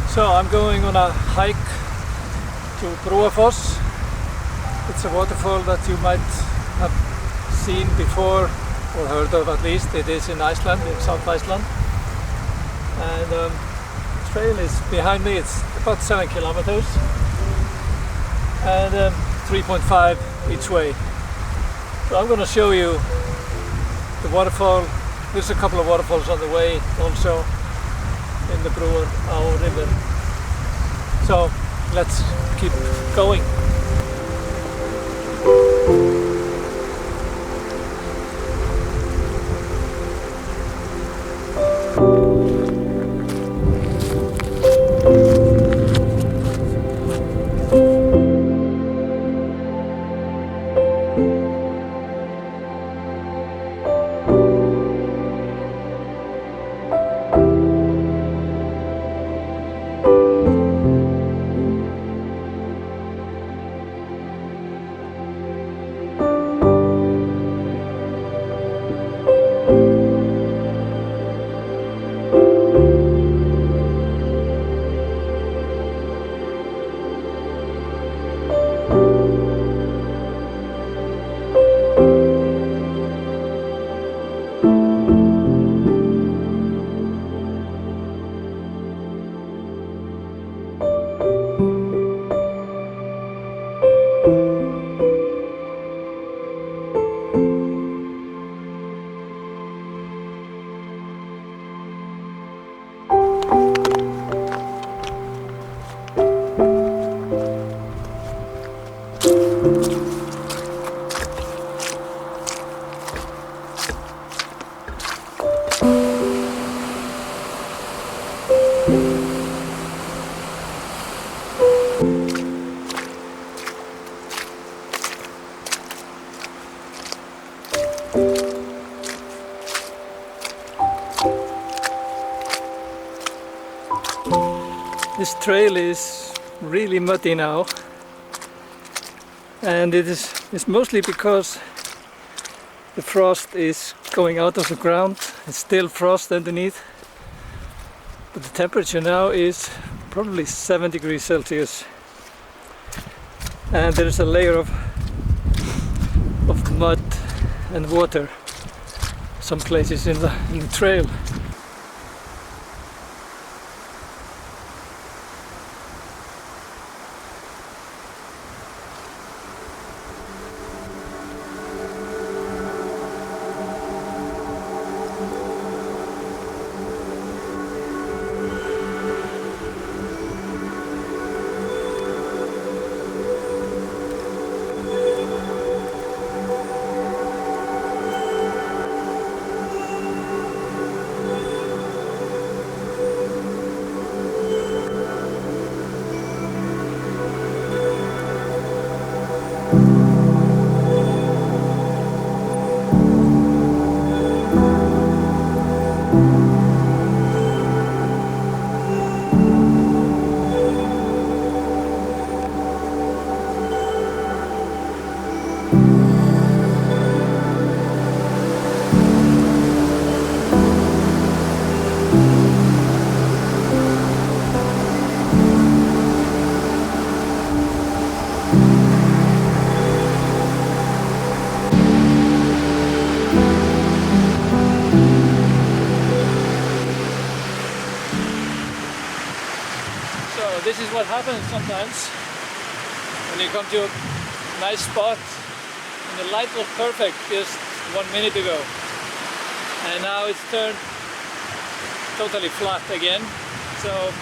So I'm going on a hike to Brúarfoss. It's a waterfall that you might have seen before or heard of at least. It is in Iceland, in South Iceland. And the trail is behind me. It's about 7 kilometers and 3.5 each way. So I'm going to show you the waterfall. There's a couple of waterfalls on the way also in the Brúarfoss river. So let's keep going. This trail is really muddy now, and it's mostly because the frost is going out of the ground. It's still frost underneath, but the temperature now is probably 7 degrees Celsius, and there's a layer of mud and water some places in the trail. This is what happens sometimes when you come to a nice spot and the light was perfect just 1 minute ago, and now it's turned totally flat again. So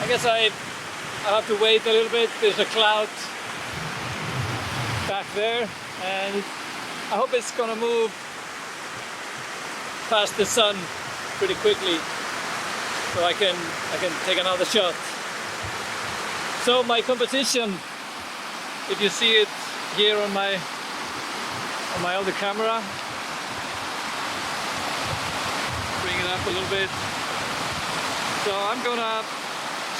I guess I have to wait a little bit. There's a cloud back there and I hope it's gonna move past the sun pretty quickly, so I can take another shot. So my composition, if you see it here on my other camera, bring it up a little bit. So I'm gonna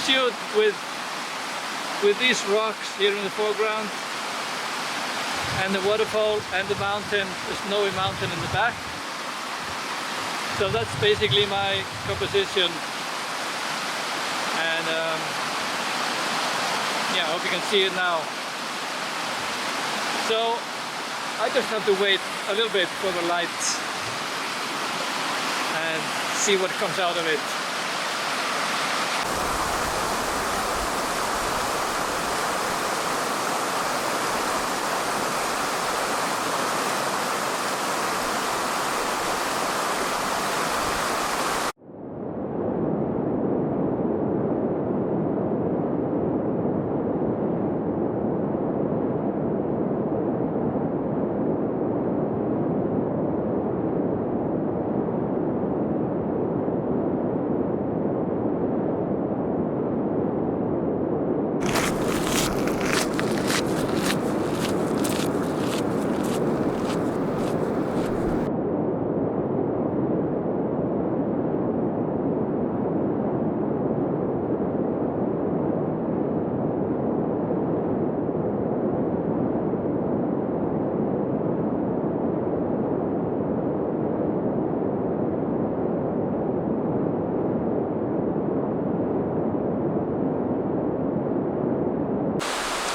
shoot with these rocks here in the foreground and the waterfall and the mountain, the snowy mountain in the back. So that's basically my composition. I hope you can see it now. So I just have to wait a little bit for the lights and see what comes out of it.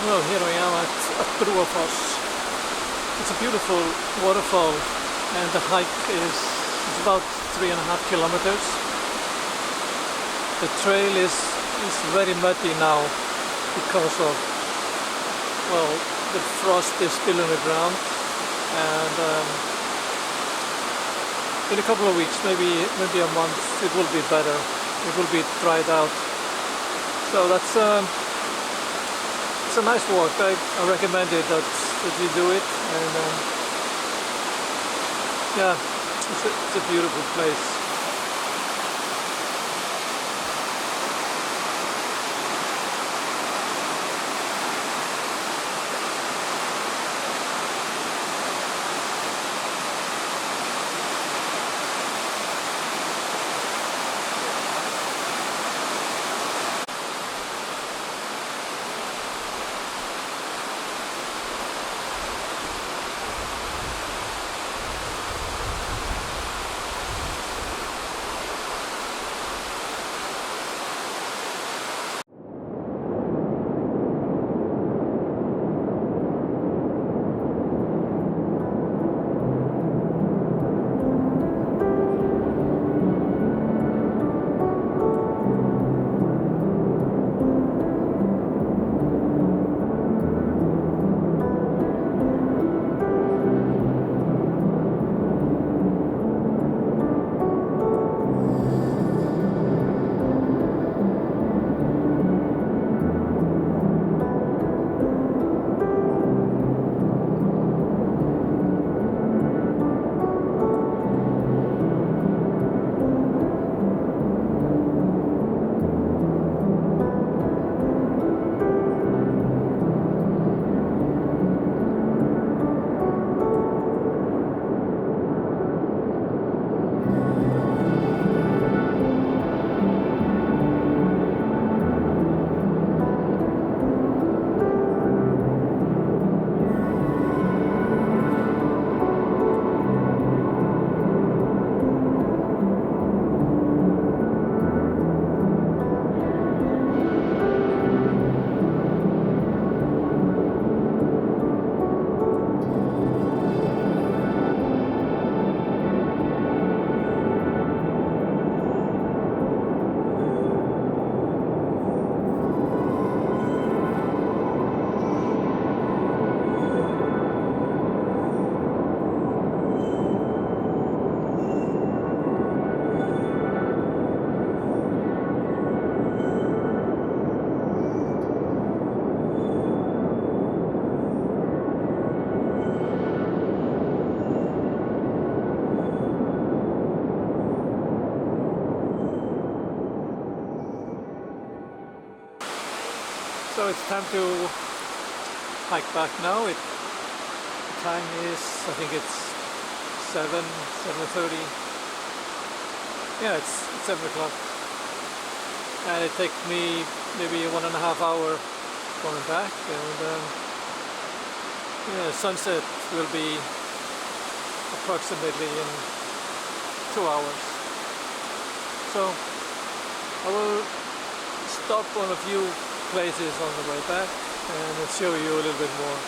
Well, here I am at Brúarfoss. It's a beautiful waterfall and the hike is about 3.5 kilometers. The trail is very muddy now because of, well, the frost is still on the ground, and in a couple of weeks, maybe a month, it will be better. It will be dried out. So that's it's a nice walk. I recommend it that you do it, and yeah, it's a beautiful place. So it's time to hike back now. The time is, I think it's 7:30. Yeah, it's 7 o'clock. And it takes me maybe 1.5 hours going back, and yeah, sunset will be approximately in 2 hours. So I will stop on a few places on the way back and I'll show you a little bit more.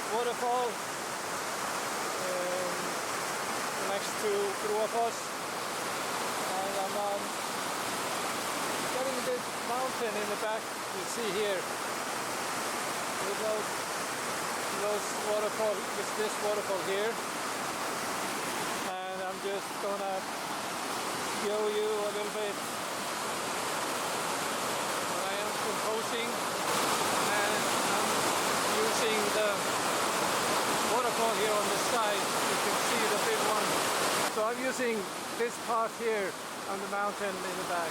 Waterfall next to Brúarfoss, and I'm getting this mountain in the back. You see here with those waterfall, this waterfall here, and I'm just gonna show you a little bit when I am composing, and I'm using the waterfall here on the side. You can see the big one. So I'm using this part here on the mountain in the back.